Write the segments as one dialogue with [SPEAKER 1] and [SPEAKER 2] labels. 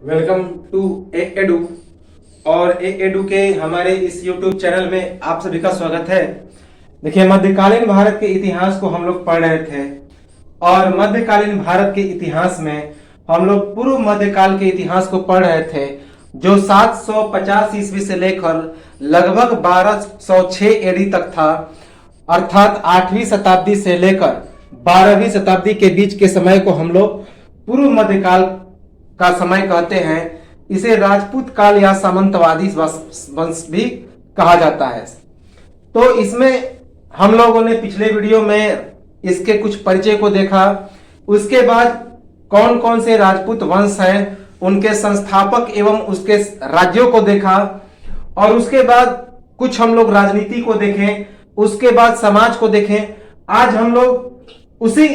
[SPEAKER 1] Welcome to A edu. और ए edu के हमारे इस यूट्यूब चैनल में आप सभी का स्वागत है। देखिए, मध्यकालीन भारत के इतिहास को हम लोग पढ़ रहे थे और मध्यकालीन भारत के इतिहास में हम लोग पूर्व मध्यकाल के इतिहास को पढ़ रहे थे, जो 750 ईस्वी से लेकर लगभग 1206 एडी तक था। अर्थात 8वीं शताब्दी से लेकर 12वीं शताब्दी के बीच के समय को हम लोग पूर्व मध्यकाल का समय कहते हैं। इसे राजपूत काल या सामंतवादी वंश भी कहा जाता है। तो इसमें हम लोगों ने पिछले वीडियो में इसके कुछ परिचय को देखा। उसके बाद कौन कौन से राजपूत वंश हैं, उनके संस्थापक एवं उसके राज्यों को देखा। और उसके बाद कुछ हम लोग राजनीति को देखें, उसके बाद समाज को देखें। आज हम लोग उसी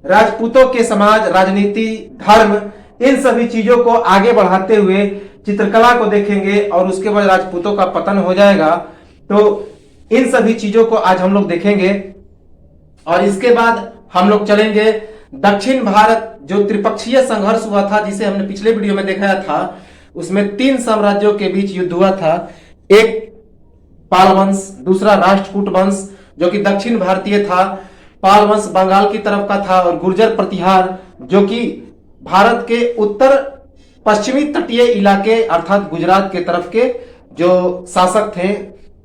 [SPEAKER 1] राजपूतों के समाज, राजनीति, धर्म, इन सभी चीजों को आगे बढ़ाते हुए चित्रकला को देखेंगे और उसके बाद राजपूतों का पतन हो जाएगा। तो इन सभी चीजों को आज हम लोग देखेंगे। और इसके बाद हम लोग चलेंगे दक्षिण भारत, जो त्रिपक्षीय संघर्ष हुआ था, जिसे हमने पिछले वीडियो में दिखाया था। उसमें 3 साम्राज्यों के बीच युद्ध हुआ था। एक पाल वंश, दूसरा राष्ट्रकूट वंश जो कि दक्षिण भारतीय था, पाल वंश बंगाल की तरफ का था, और गुर्जर प्रतिहार जो कि भारत के उत्तर पश्चिमी तटीय इलाके अर्थात गुजरात के तरफ के जो शासक थे,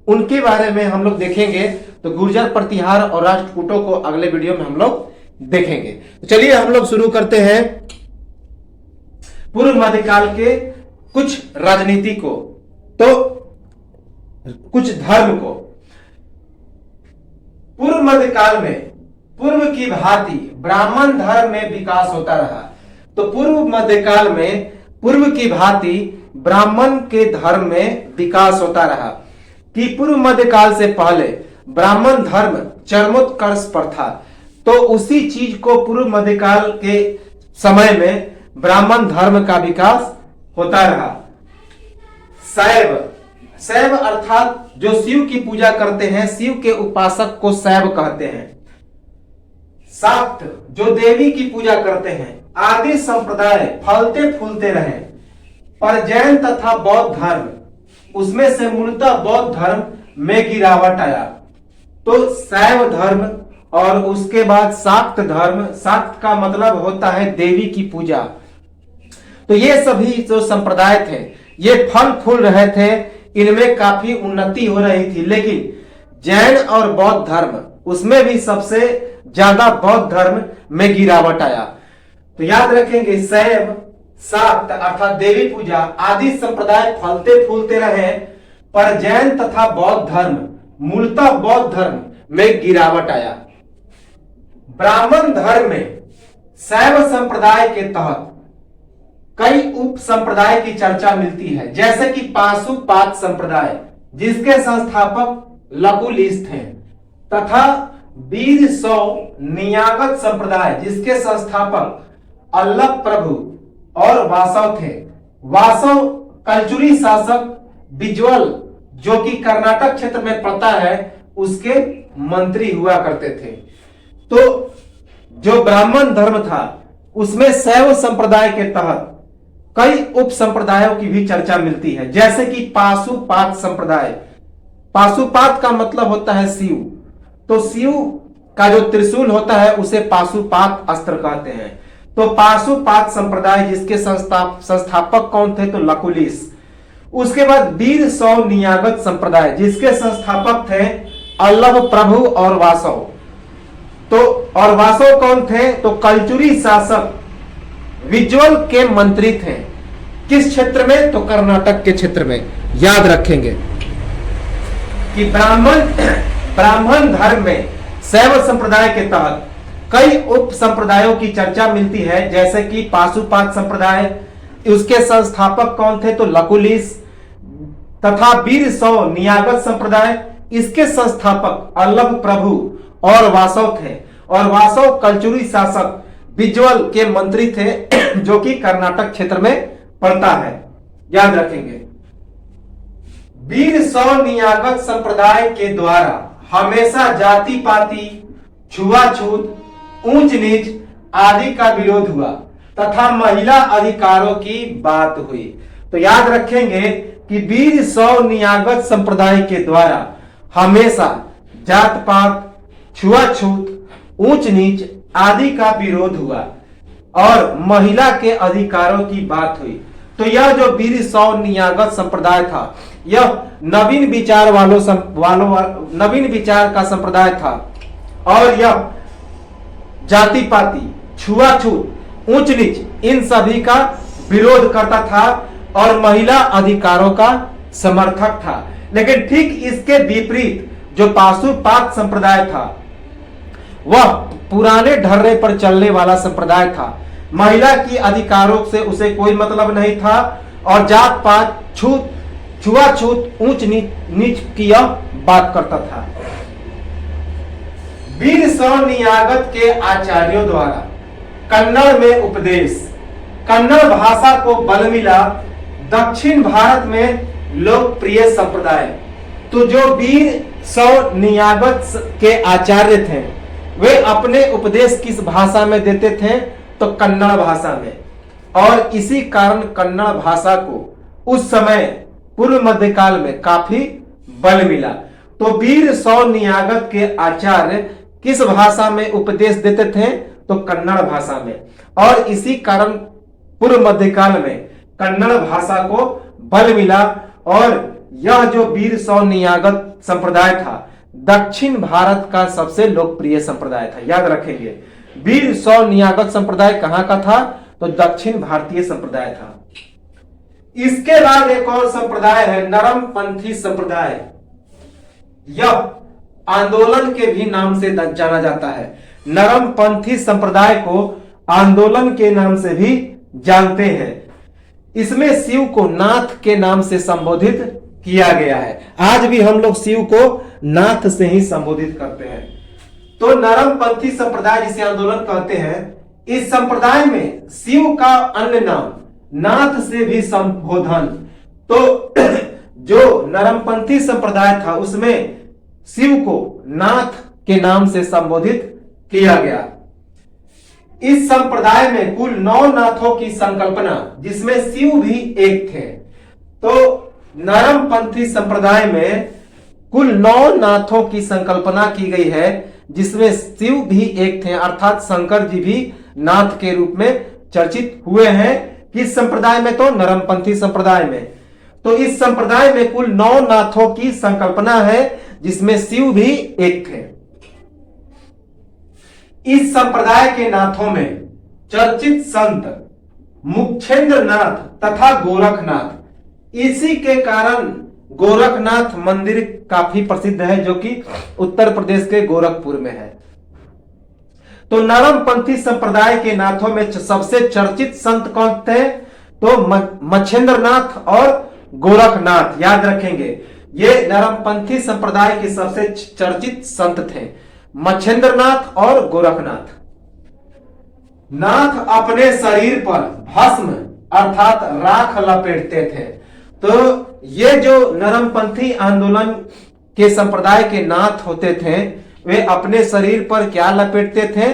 [SPEAKER 1] उनके बारे में हम लोग देखेंगे। तो गुर्जर प्रतिहार और राष्ट्रकूटों को अगले वीडियो में हम लोग देखेंगे। तो चलिए हम लोग शुरू करते हैं पूर्व मध्यकाल के कुछ राजनीति को, तो कुछ धर्म को। पूर्व मध्यकाल में पूर्व की भांति ब्राह्मण धर्म में विकास होता रहा। तो पूर्व मध्यकाल में पूर्व की भांति ब्राह्मण के धर्म में विकास होता रहा कि पूर्व मध्यकाल से पहले ब्राह्मण धर्म चरमोत्कर्ष पर था। तो उसी चीज को पूर्व मध्यकाल के समय में ब्राह्मण धर्म का विकास होता रहा। शैव, शैव अर्थात जो शिव की पूजा करते हैं, शिव के उपासक को शैव कहते हैं। शाक्त, जो देवी की पूजा करते हैं। आदि संप्रदाय फलते फूलते रहे। पर जैन तथा बौद्ध धर्म, उसमें से मूलतः बौद्ध धर्म में गिरावट आया। तो शैव धर्म और उसके बाद शाक्त धर्म, शाक्त का मतलब होता है देवी की पूजा। तो ये सभी जो संप्रदाय थे, ये फल फूल रहे थे, इनमें काफी उन्नति हो रही थी। लेकिन जैन और बौद्ध धर्म, उसमें भी सबसे ज्यादा बौद्ध धर्म में गिरावट आया। तो याद रखेंगे, शैव, शाक्त अर्थात देवी पूजा, आदि संप्रदाय फलते फूलते रहे, पर जैन तथा बौद्ध धर्म, मूलतः बौद्ध धर्म में गिरावट आया। ब्राह्मण धर्म में शैव संप्रदाय के तहत कई उप संप्रदाय की चर्चा मिलती है, जैसे कि पाशुपात संप्रदाय, जिसके संस्थापक लकुलिश थे, तथा बीज सौ नियागत संप्रदाय, जिसके संस्थापक अल्लभ प्रभु और वासव थे। वासव कलचुरी शासक बिजवल, जो कि कर्नाटक क्षेत्र में पड़ता है, उसके मंत्री हुआ करते थे। तो जो ब्राह्मण धर्म था, उसमें शैव संप्रदाय के तहत कई उप संप्रदायों की भी चर्चा मिलती है, जैसे कि पाशुपात संप्रदाय। पाशुपात का मतलब होता है शिव। तो शिव का जो त्रिशूल होता है, उसे पाशुपात अस्त्र कहते हैं। तो पाशुपात संप्रदाय, जिसके संस्थापक कौन थे? तो लकुलिश। उसके बाद वीर सौ नियागत संप्रदाय, जिसके संस्थापक थे अल्लभ प्रभु और वासव। तो और वासव कौन थे? तो कलचुरी शासक विज्वल के मंत्री थे। किस क्षेत्र में? तो कर्नाटक के क्षेत्र में। याद रखेंगे कि ब्राह्मण धर्म में शैव संप्रदाय के तहत कई उप संप्रदायों की चर्चा मिलती है, जैसे कि पाशुपात संप्रदाय, उसके संस्थापक कौन थे? तो लकुलिश। तथा वीर सौ नियागत संप्रदाय, इसके संस्थापक अल्लभ प्रभु और वासव थे। और वासव कलचुरी शासक बिजवल के मंत्री थे, जो कि कर्नाटक क्षेत्र में पड़ता है। याद रखेंगे, वीर सौ नियागत संप्रदाय के द्वारा हमेशा जाति पाति, छुआछूत, ऊंच नीच आदि का विरोध हुआ। तथा महिला अधिकारों की बात हुई। तो याद रखेंगे कि वीर शैव नियागत संप्रदाय के द्वारा हमेशा जात पात, छुआछूत, ऊंच नीच आदि का विरोध हुआ और महिला के अधिकारों की बात हुई। तो यह जो वीर शैव नियागत संप्रदाय था, यह नवीन विचार नवीन विचार का संप्रदाय था और यह जाति पाति, छुआछूत, ऊंच नीच इन सभी का विरोध करता था और महिला अधिकारों का समर्थक था। लेकिन ठीक इसके विपरीत जो पाशुपात संप्रदाय था, वह पुराने ढर्रे पर चलने वाला संप्रदाय था। महिला की अधिकारों से उसे कोई मतलब नहीं था और जात पात, छुआछूत, ऊंच नीच की यह बात करता था। वीर शैव नियागत के आचार्यों द्वारा कन्नड़ में उपदेश, कन्नड़ भाषा को बल मिला, दक्षिण भारत में लोकप्रिय संप्रदाय। तो जो वीर शैव नियागत के आचार्य थे, वे अपने उपदेश किस भाषा में देते थे? तो कन्नड़ भाषा में। और इसी कारण कन्नड़ भाषा को उस समय पूर्व मध्यकाल में काफी बल मिला। तो वीर शैव नियागत के आचार्य किस भाषा में उपदेश देते थे? तो कन्नड़ भाषा में। और इसी कारण पूर्व मध्यकाल में कन्नड़ भाषा को बल मिला और यह जो वीर शैव नियागत संप्रदाय था, दक्षिण भारत का सबसे लोकप्रिय संप्रदाय था। याद रखेंगे, वीर शैव नियागत संप्रदाय कहां का था? तो दक्षिण भारतीय संप्रदाय था। इसके बाद एक और संप्रदाय है नरमपंथी संप्रदाय। यह आंदोलन के भी नाम से जाना जाता है। नरमपंथी संप्रदाय को आंदोलन के नाम से भी जानते हैं। इसमें शिव को नाथ के नाम से संबोधित किया गया है। आज भी हम लोग शिव को नाथ से ही संबोधित करते हैं। तो नरमपंथी संप्रदाय जिसे आंदोलन कहते हैं, इस संप्रदाय में शिव का अन्य नाम नाथ से भी संबोधन। तो जो नरमपंथी संप्रदाय था उसमें शिव को नाथ के नाम से संबोधित किया गया। इस संप्रदाय में कुल 9 नाथों की संकल्पना, जिसमें शिव भी एक थे। तो नरमपंथी संप्रदाय में कुल 9 नाथों की संकल्पना की गई है, जिसमें शिव भी एक थे, अर्थात शंकर जी भी नाथ के रूप में चर्चित हुए हैं। किस संप्रदाय में? तो नरमपंथी संप्रदाय में। तो इस संप्रदाय में कुल 9 नाथों की संकल्पना है, जिसमें शिव भी एक थे। इस संप्रदाय के नाथों में चर्चित संत मुक्षेंद्र नाथ तथा गोरखनाथ। इसी के कारण गोरखनाथ मंदिर काफी प्रसिद्ध है, जो कि उत्तर प्रदेश के गोरखपुर में है। तो नरमपंथी संप्रदाय के नाथों में सबसे चर्चित संत कौन थे? तो मच्छेंद्र नाथ और गोरखनाथ। याद रखेंगे, ये नरमपंथी संप्रदाय के सबसे चर्चित संत थे, मच्छेंद्र नाथ और गोरखनाथ। नाथ अपने शरीर पर भस्म अर्थात राख लपेटते थे। तो ये जो नरमपंथी आंदोलन के संप्रदाय के नाथ होते थे, वे अपने शरीर पर क्या लपेटते थे?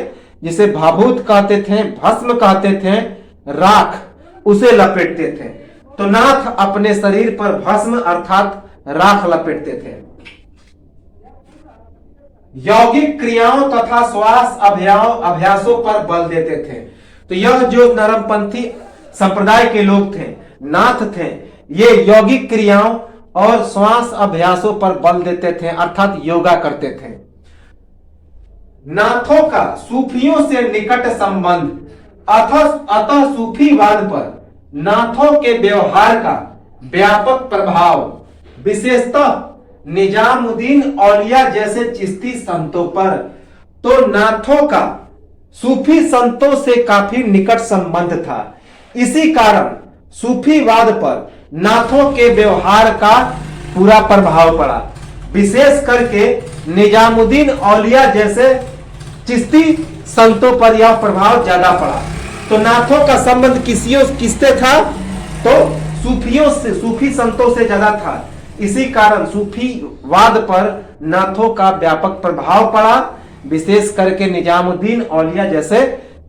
[SPEAKER 1] जिसे भाभूत कहते थे, भस्म कहते थे, राख, उसे लपेटते थे। तो नाथ अपने शरीर पर भस्म अर्थात राख लपेटते थे। यौगिक क्रियाओं तथा श्वास अभ्यासों पर बल देते थे। तो यह जो नरमपंथी संप्रदाय के लोग थे, नाथ थे, ये यौगिक क्रियाओं और श्वास अभ्यासों पर बल देते थे, अर्थात योगा करते थे। नाथों का सूफियों से निकट संबंध, अतः सूफीवाद पर नाथों के व्यवहार का व्यापक प्रभाव, विशेषतः निजामुद्दीन औलिया जैसे चिश्ती संतों पर। तो नाथों का सूफी संतों से काफी निकट संबंध था। इसी कारण सूफीवाद पर नाथों के व्यवहार का पूरा प्रभाव पड़ा। विशेष करके निजामुद्दीन औलिया जैसे चिश्ती संतों पर यह प्रभाव ज्यादा पड़ा। तो नाथों का संबंध किससे था? तो सूफियों से, सूफी संतों से ज्यादा था। इसी कारण सूफीवाद पर नाथों का व्यापक प्रभाव पड़ा, विशेष करके निजामुद्दीन औलिया जैसे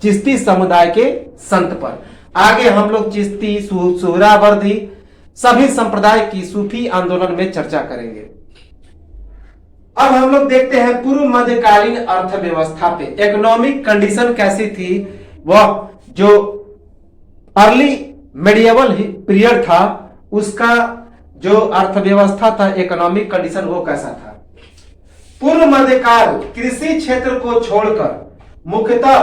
[SPEAKER 1] चिश्ती समुदाय के संत पर। आगे हम लोग चिश्ती, सुहरावर्दी सभी संप्रदाय की सूफी आंदोलन में चर्चा करेंगे। अब हम लोग देखते हैं पूर्व मध्यकालीन अर्थव्यवस्था पे इकोनॉमिक कंडीशन कैसी थी। वह जो अर्ली मेडिएवल पीरियड था उसका जो अर्थव्यवस्था था, इकोनॉमिक कंडीशन वो कैसा था। पूर्व मध्यकाल कृषि क्षेत्र को छोड़कर मुख्यतः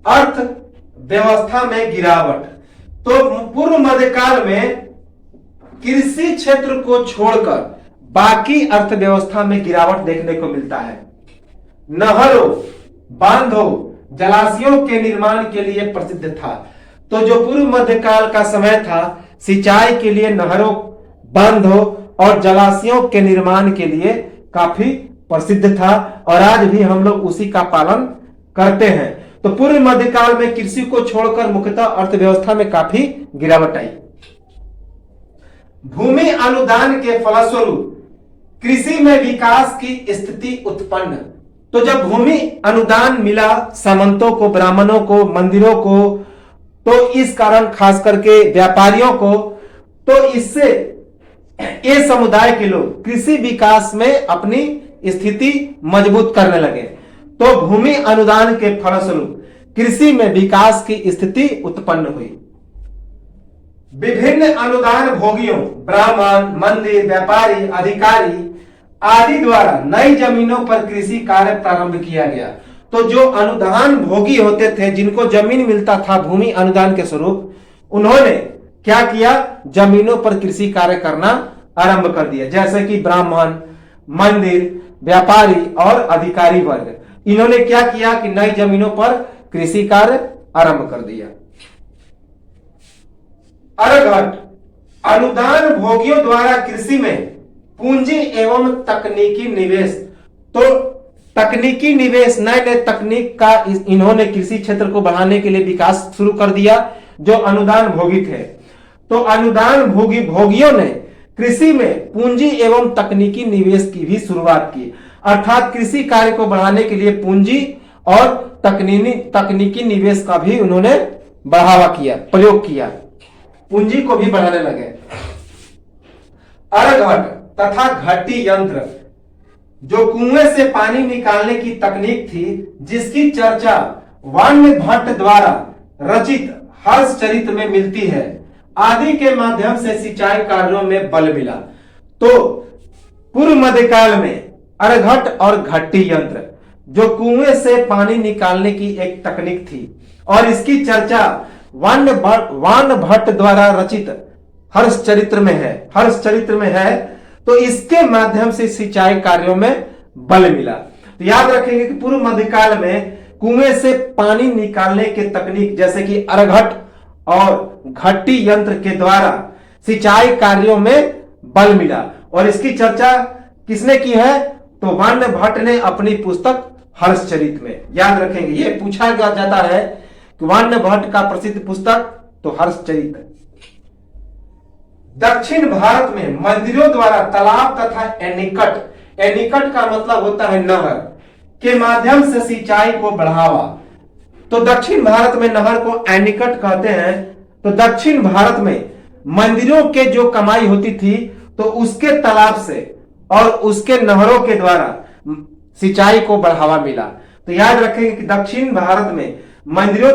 [SPEAKER 1] अर्थव्यवस्था में गिरावट। तो पूर्व मध्यकाल में कृषि क्षेत्र को छोड़कर बाकी अर्थव्यवस्था में गिरावट देखने को मिलता है। नहरों, बांधों, जलाशयों के निर्माण के लिए प्रसिद्ध था। तो जो पूर्व मध्यकाल का समय था, सिंचाई के लिए नहरों, बांधों और जलाशयों के निर्माण के लिए काफी प्रसिद्ध था और आज भी हम लोग उसी का पालन करते हैं। तो पूर्व मध्यकाल में कृषि को छोड़कर मुख्यतः अर्थव्यवस्था में काफी गिरावट आई। भूमि अनुदान के फलस्वरूप कृषि में विकास की स्थिति उत्पन्न। तो जब भूमि अनुदान मिला सामंतों को, ब्राह्मणों को, मंदिरों को, तो इस कारण खास करके व्यापारियों को, तो इससे ये समुदाय के लोग कृषि विकास में अपनी स्थिति मजबूत करने लगे। तो भूमि अनुदान के फलस्वरूप कृषि में विकास की स्थिति उत्पन्न हुई। विभिन्न अनुदान भोगियों, ब्राह्मण, मंदिर, व्यापारी, अधिकारी आदि द्वारा नई जमीनों पर कृषि कार्य प्रारंभ किया गया। तो जो अनुदान भोगी होते थे, जिनको जमीन मिलता था भूमि अनुदान के स्वरूप, उन्होंने क्या किया, जमीनों पर कृषि कार्य करना आरंभ कर दिया। जैसे कि ब्राह्मण, मंदिर, व्यापारी और अधिकारी वर्ग, इन्होंने क्या किया कि नई जमीनों पर कृषि कार्य आरंभ कर दिया। अरघट, अनुदान भोगियों द्वारा कृषि में पूंजी एवं तकनीकी निवेश। तो तकनीकी निवेश, नए नए तकनीक का इन्होंने कृषि क्षेत्र को बढ़ाने के लिए विकास शुरू कर दिया जो अनुदान भोगी थे। तो अनुदान भोगियों ने कृषि में पूंजी एवं तकनीकी निवेश की भी शुरुआत की, अर्थात कृषि कार्य को बढ़ाने के लिए पूंजी और तकनीकी निवेश का भी उन्होंने बढ़ावा किया, प्रयोग किया, पूंजी को भी बढ़ाने लगे। अरघट तथा घट्टी यंत्र, जो कुएं से पानी निकालने की तकनीक थी, जिसकी चर्चा वाण्य भट्ट द्वारा रचित हर्षचरित में मिलती है, आदि के माध्यम से सिंचाई कार्यों में बल मिला। तो पूर्व मध्यकाल में अरघट और घट्टी यंत्र, जो कुएं से पानी निकालने की एक तकनीक थी और इसकी चर्चा वाण्य भट्ट द्वारा रचित हर्षचरित्र में है, तो इसके माध्यम से सिंचाई कार्यों में बल मिला। तो याद रखेंगे कि पूर्व मध्यकाल में कुएं से पानी निकालने के तकनीक जैसे कि अरघट और घट्टी यंत्र के द्वारा सिंचाई कार्यों में बल मिला। और इसकी चर्चा किसने की है, तो वाण्य भट्ट ने अपनी पुस्तक हर्षचरित में। याद रखेंगे, यह पूछा जाता है कि वाण्य भट्ट का प्रसिद्ध पुस्तक तो हर्षचरित है। दक्षिण भारत में मंदिरों द्वारा तालाब तथा एनीकट का मतलब होता है नहर, के माध्यम से सिंचाई को बढ़ावा। तो दक्षिण भारत में नहर को एनीकट कहते हैं। तो दक्षिण भारत में मंदिरों के जो कमाई होती थी, तो उसके तालाब से और उसके नहरों के द्वारा सिंचाई को बढ़ावा मिला। तो याद रखेंगे कि दक्षिण भारत में मंदिरों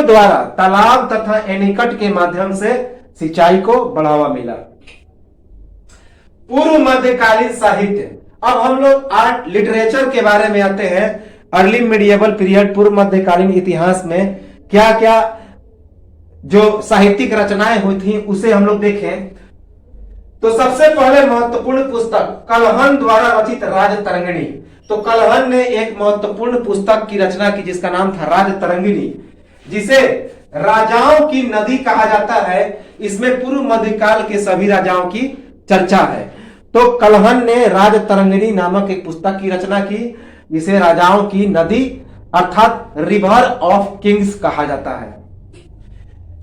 [SPEAKER 1] द्वारा तालाब तथा एनीकट के माध्यम से सिंचाई को बढ़ावा मिला। पूर्व मध्यकालीन साहित्य। अब हम लोग आर्ट लिटरेचर के बारे में आते हैं। अर्ली मिडिएवल पीरियड, पूर्व मध्यकालीन इतिहास में क्या क्या जो साहित्यिक रचनाएं हुई थी उसे हम लोग देखें। तो सबसे पहले महत्वपूर्ण पुस्तक कलहन द्वारा रचित राजतरंगिणी। तो कलहन ने एक महत्वपूर्ण पुस्तक की रचना की जिसका नाम था राजतरंगिणी, जिसे राजाओं की नदी कहा जाता है। इसमें पूर्व मध्यकाल के सभी राजाओं की चर्चा है। तो कलहन ने राजतरंगिणी नामक एक पुस्तक की रचना की जिसे राजाओं की नदी अर्थात रिवर ऑफ किंग्स कहा जाता है।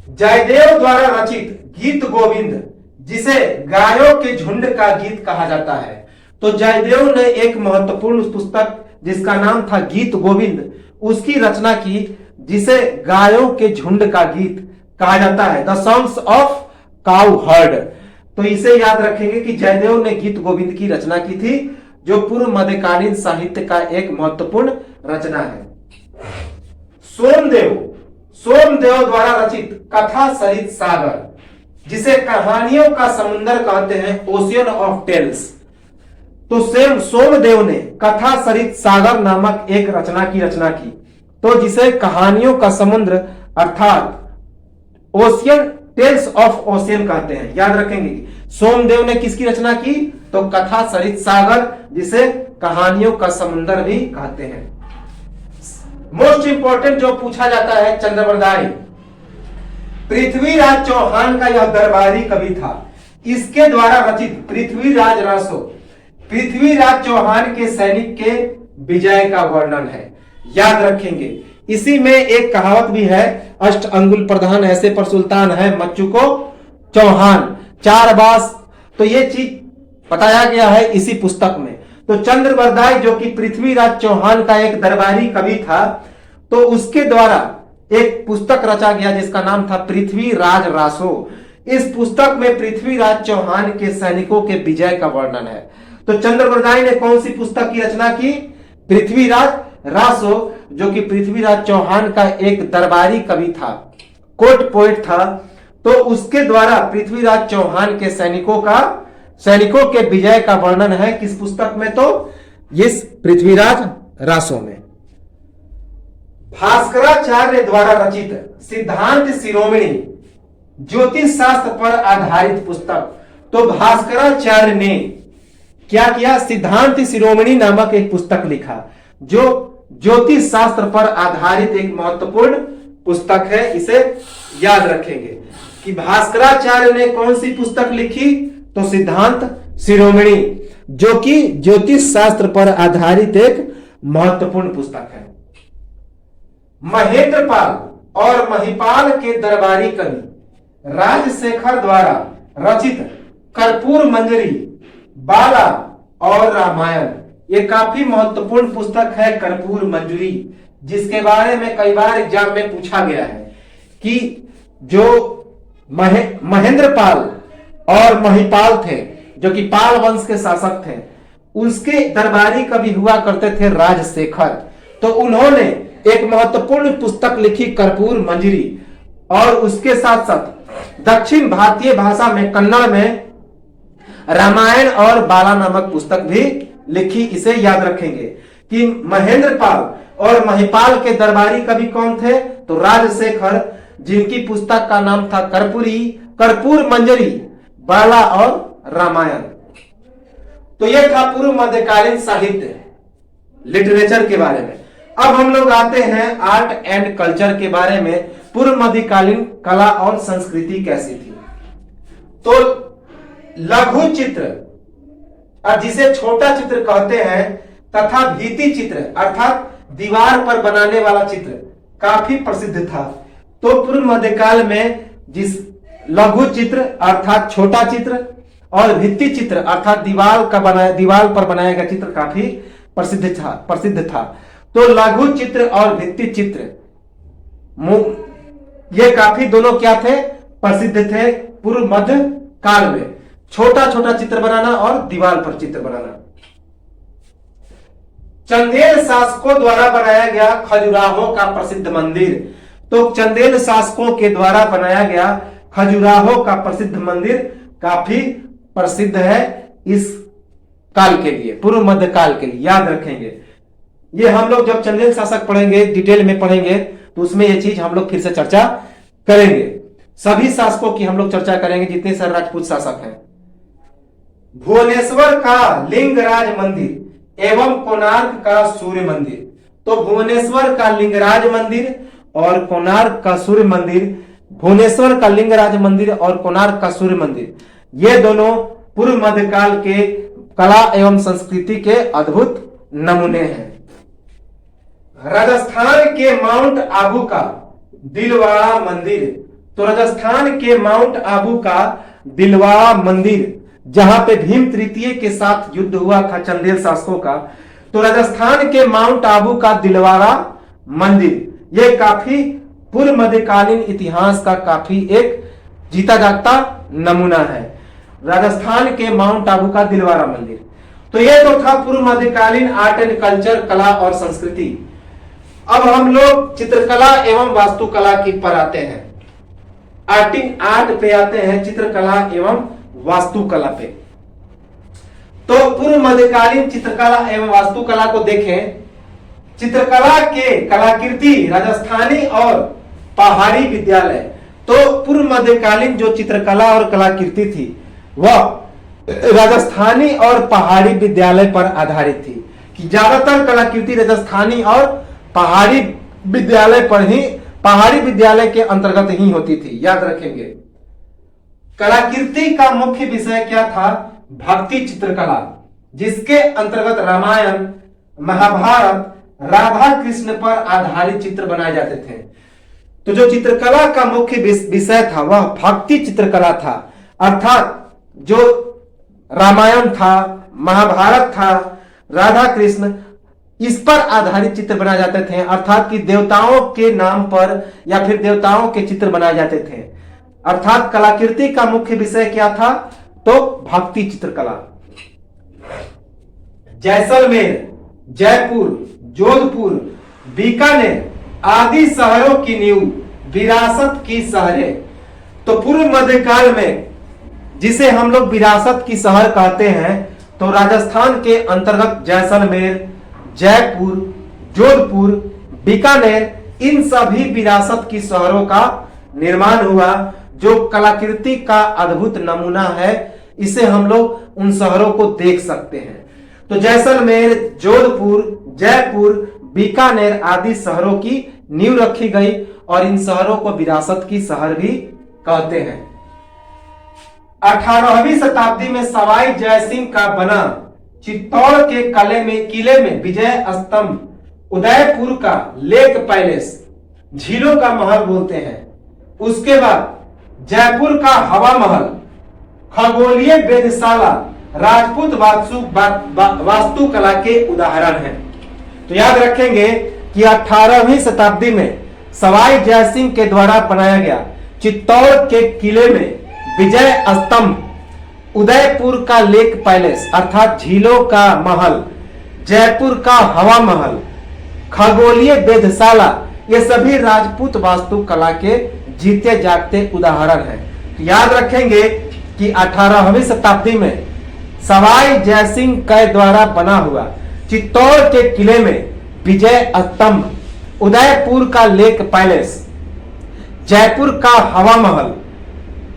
[SPEAKER 1] जयदेव द्वारा रचित गीत गोविंद, जिसे गायों के झुंड का गीत कहा जाता है। तो जयदेव ने एक महत्वपूर्ण पुस्तक जिसका नाम था गीत गोविंद, उसकी रचना की, जिसे गायों के झुंड का गीत कहा जाता है, the songs of cow heard. तो इसे याद रखेंगे कि जयदेव ने गीत गोविंद की रचना की थी, जो पूर्व मध्यकालीन साहित्य का एक महत्वपूर्ण रचना है। सोमदेव द्वारा रचित कथा सरित सागर, जिसे कहानियों का समुद्र कहते हैं, ओशियन ऑफ टेल्स। तो सोमदेव ने कथा सरित सागर नामक एक रचना की, तो जिसे कहानियों का समुद्र अर्थात ओशियन, टेल्स ऑफ ओशियन कहते हैं। याद रखेंगे सोमदेव ने किसकी रचना की, तो कथा सरित सागर, जिसे कहानियों का समुद्र भी कहते हैं। मोस्ट इंपोर्टेंट जो पूछा जाता है, चंद्रवरदाई। पृथ्वीराज चौहान का यह दरबारी कवि था। इसके द्वारा रचित पृथ्वीराज रासो पृथ्वीराज चौहान के सैनिक के विजय का वर्णन है। याद रखेंगे, इसी में एक कहावत भी है, अष्ट अंगुल प्रधान ऐसे पर सुल्तान है मच्चू को चौहान, चार बास। तो ये चीज बताया गया है इसी पुस्तक में। तो चंद्रवरदाई जो कि पृथ्वीराज चौहान का एक दरबारी कवि था, तो उसके द्वारा एक पुस्तक रचा गया जिसका नाम था पृथ्वीराज रासो। इस पुस्तक में पृथ्वीराज चौहान के सैनिकों के विजय का वर्णन है। तो चंद्रवरदाई ने कौन सी पुस्तक की रचना की, पृथ्वीराज रासो, जो कि पृथ्वीराज चौहान का एक दरबारी कवि था, कोर्ट पोएट था। तो उसके द्वारा पृथ्वीराज चौहान के सैनिकों के विजय का वर्णन है किस पुस्तक में, तो इस पृथ्वीराज रासो में। भास्कराचार्य द्वारा रचित सिद्धांत शिरोमणि ज्योतिष शास्त्र पर आधारित पुस्तक। तो भास्कराचार्य ने क्या किया, सिद्धांत शिरोमणि नामक एक पुस्तक लिखा, जो ज्योतिष शास्त्र पर आधारित एक महत्वपूर्ण पुस्तक है। इसे याद रखेंगे कि भास्कराचार्य ने कौन सी पुस्तक लिखी, तो सिद्धांत शिरोमणि, जो कि ज्योतिष शास्त्र पर आधारित एक महत्वपूर्ण पुस्तक है। महेंद्रपाल और महिपाल के दरबारी कवि राजशेखर द्वारा रचित कर्पूर मंजरी, बाला और रामायण, ये काफी महत्वपूर्ण पुस्तक है कर्पूर मंजरी, जिसके बारे में कई बार एग्जाम में पूछा गया है कि जो महेंद्रपाल और महिपाल थे, जो कि पाल वंश के शासक थे, उसके दरबारी कवि हुआ करते थे राजशेखर। तो उन्होंने एक महत्वपूर्ण पुस्तक लिखी कर्पूर मंजरी, और उसके साथ साथ दक्षिण भारतीय भाषा में, कन्नड़ में रामायण और बाला नामक पुस्तक भी लिखी। इसे याद रखेंगे कि महेंद्रपाल और महिपाल के दरबारी कवि कौन थे, तो राजशेखर, जिनकी पुस्तक का नाम था कर्पूर मंजरी, बाला और रामायण। तो यह था पूर्व मध्यकालीन साहित्य, लिटरेचर के बारे में। अब हम लोग आते हैं आर्ट एंड कल्चर के बारे में। पूर्व मध्यकालीन कला और संस्कृति कैसी थी। तो लघु चित्र, और जिसे छोटा चित्र कहते हैं, तथा भित्ति चित्र अर्थात दीवार पर बनाने वाला चित्र काफी प्रसिद्ध था। तो पूर्व मध्यकाल में जिस लघु चित्र अर्थात छोटा चित्र और भित्ति चित्र अर्थात दीवार पर बनाया गया चित्र काफी प्रसिद्ध था। तो लघु चित्र और भित्ति चित्र ये काफी दोनों क्या थे, प्रसिद्ध थे पूर्व मध्य काल में। छोटा छोटा चित्र बनाना और दीवार पर चित्र बनाना। चंदेल शासकों द्वारा बनाया गया खजुराहो का प्रसिद्ध मंदिर। तो चंदेल शासकों के द्वारा बनाया गया खजुराहो का प्रसिद्ध मंदिर काफी प्रसिद्ध है इस काल के लिए, पूर्व मध्य काल के लिए। याद रखेंगे, ये हम लोग जब चंदेल शासक पढ़ेंगे, डिटेल में पढ़ेंगे, तो उसमें ये चीज हम लोग फिर से चर्चा करेंगे। सभी शासकों की हम लोग चर्चा करेंगे, जितने सारे राजपूत शासक हैं। भुवनेश्वर का लिंगराज मंदिर एवं कोणार्क का सूर्य मंदिर। तो भुवनेश्वर का लिंगराज मंदिर और कोणार्क का सूर्य मंदिर, भुवनेश्वर का लिंगराज मंदिर और कोणार्क का सूर्य मंदिर, ये दोनों पूर्व मध्यकाल के कला एवं संस्कृति के अद्भुत नमूने हैं। राजस्थान के माउंट आबू का दिलवाड़ा मंदिर। तो राजस्थान के माउंट आबू का दिलवाड़ा मंदिर, जहां पे भीम तृतीय के साथ युद्ध हुआ था चंदेल शासकों का, तो राजस्थान के माउंट आबू का दिलवाड़ा मंदिर ये काफी पूर्व मध्यकालीन इतिहास का काफी एक जीता जागता नमूना है। राजस्थान के माउंट आबू का दिलवारा मंदिर। तो ये तो था पूर्व मध्यकालीन आर्ट एंड कल्चर, कला और संस्कृति। अब हम लोग चित्रकला एवं वास्तुकला की पर आते हैं, आर्ट पे आते हैं, चित्रकला एवं वास्तुकला पे। तो पूर्व मध्यकालीन चित्रकला एवं वास्तुकला को देखें। चित्रकला के कलाकृति राजस्थानी और पहाड़ी विद्यालय। तो पूर्व मध्यकालीन जो चित्रकला और कलाकृति थी वह राजस्थानी और पहाड़ी विद्यालय पर आधारित थी, कि ज्यादातर कलाकृति राजस्थानी और पहाड़ी विद्यालय पर ही, पहाड़ी विद्यालय के अंतर्गत ही होती थी, याद रखेंगे। कलाकृति का मुख्य विषय क्या था? भक्ति चित्रकला, जिसके अंतर्गत रामायण, महाभारत, राधा कृष्ण पर आधारित चित्र बनाए जाते थे। तो जो चित्रकला का मुख्य विषय था वह भक्ति चित्रकला था, अर्थात जो रामायण था, महाभारत था, राधा कृष्ण, इस पर आधारित चित्र बनाए जाते थे, अर्थात कि देवताओं के नाम पर या फिर देवताओं के चित्र बनाए जाते थे। अर्थात कलाकृति का मुख्य विषय क्या था? तो भक्ति चित्रकला। जैसलमेर, जयपुर, जोधपुर, बीकानेर आदि शहरों की नींव विरासत की शहरें। तो पूर्व मध्यकाल में जिसे हम लोग विरासत की शहर कहते हैं, तो राजस्थान के अंतर्गत जैसलमेर, जयपुर, जोधपुर, बीकानेर, इन सभी विरासत की शहरों का निर्माण हुआ, जो कलाकृति का अद्भुत नमूना है। इसे हम लोग उन शहरों को देख सकते हैं। तो जैसलमेर, जोधपुर, जयपुर, बीकानेर आदि शहरों की नींव रखी गई और इन शहरों को विरासत की शहर भी कहते हैं। 18वीं शताब्दी में सवाई जयसिंह का बना चित्तौड़ के किले में विजय स्तंभ, उदयपुर का लेक पैलेस, झीलों का महल बोलते हैं। उसके बाद जयपुर का हवा महल, खगोलीय वेधशाला, राजपूत वास्तुकला के उदाहरण हैं। तो याद रखेंगे कि 18वीं शताब्दी में सवाई जयसिंह के द्वारा बनाया गया चित्तौड़ के किले में विजय स्तंभ, उदयपुर का लेक पैलेस अर्थात झीलों का महल, जयपुर का हवा महल, खगोलीय वेधशाला, ये सभी राजपूत वास्तुकला के जीते जागते उदाहरण हैं। तो याद रखेंगे कि 18वीं शताब्दी में सवाई जयसिंह के द्वारा बना हुआ चित्तौड़ के किले में विजय स्तंभ, उदयपुर का लेक पैलेस, जयपुर का हवा महल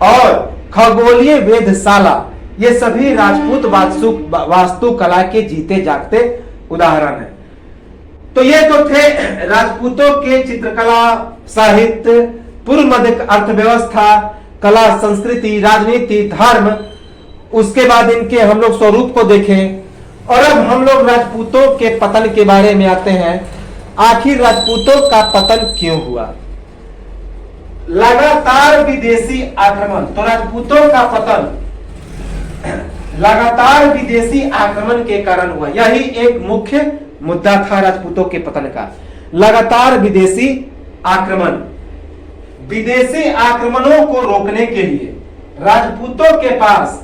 [SPEAKER 1] और खगोलीय वेधशाला, ये सभी राजपूत वास्तुकला के जीते जागते उदाहरण हैं। तो ये तो थे राजपूतों के चित्रकला, साहित्य, पूर्व मध्य अर्थव्यवस्था, कला, संस्कृति, राजनीति, धर्म। उसके बाद इनके हम लोग स्वरूप को देखें और अब हम लोग राजपूतों के पतन के बारे में आते हैं। आखिर राजपूतों का पतन क्यों हुआ? लगातार विदेशी आक्रमण। तो राजपूतों का पतन लगातार विदेशी आक्रमण के कारण हुआ। यही एक मुख्य मुद्दा था राजपूतों के पतन का, लगातार विदेशी आक्रमण। विदेशी आक्रमणों को रोकने के लिए राजपूतों के पास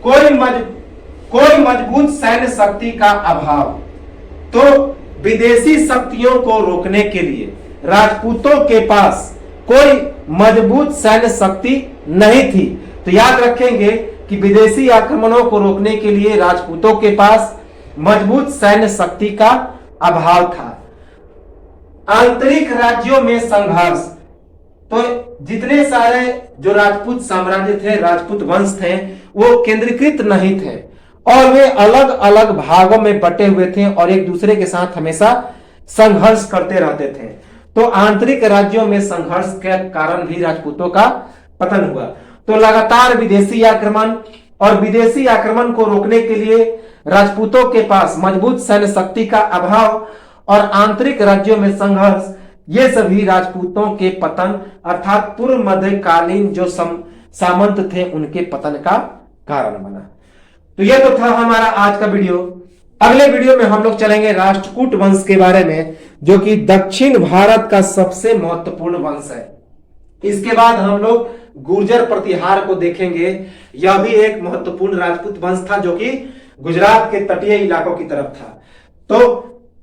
[SPEAKER 1] कोई मजबूत सैन्य शक्ति का अभाव। तो विदेशी शक्तियों को रोकने के लिए राजपूतों के पास कोई मजबूत सैन्य शक्ति नहीं थी। तो याद रखेंगे कि विदेशी आक्रमणों को रोकने के लिए राजपूतों के पास मजबूत सैन्य शक्ति का अभाव था। आंतरिक राज्यों में संघर्ष। तो जितने सारे जो राजपूत साम्राज्य थे, राजपूत वंश थे, वो केंद्रीकृत नहीं थे और वे अलग अलग भागों में बटे हुए थे और एक दूसरे के साथ हमेशा संघर्ष करते रहते थे। तो आंतरिक राज्यों में संघर्ष के कारण भी राजपूतों का पतन हुआ। तो लगातार विदेशी आक्रमण और विदेशी आक्रमण को रोकने के लिए राजपूतों के पास मजबूत सैन्य शक्ति का अभाव और आंतरिक राज्यों में संघर्ष, ये सभी राजपूतों के पतन अर्थात पूर्व मध्यकालीन जो सामंत थे उनके पतन का कारण बना। तो यह तो था हमारा आज का वीडियो। अगले वीडियो में हम लोग चलेंगे राष्ट्रकूट वंश के बारे में। जो कि दक्षिण भारत का सबसे महत्वपूर्ण वंश है। इसके बाद हम लोग गुर्जर प्रतिहार को देखेंगे। यह भी एक महत्वपूर्ण राजपूत वंश था जो कि गुजरात के तटीय इलाकों की तरफ था। तो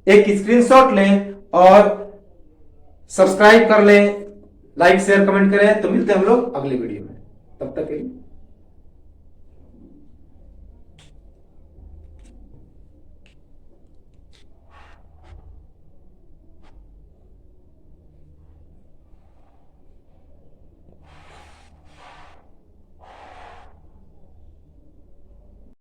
[SPEAKER 1] एक स्क्रीनशॉट लें और सब्सक्राइब कर लें, लाइक शेयर कमेंट करें। तो मिलते हैं हम लोग अगले वीडियो में, तब तक के लिए।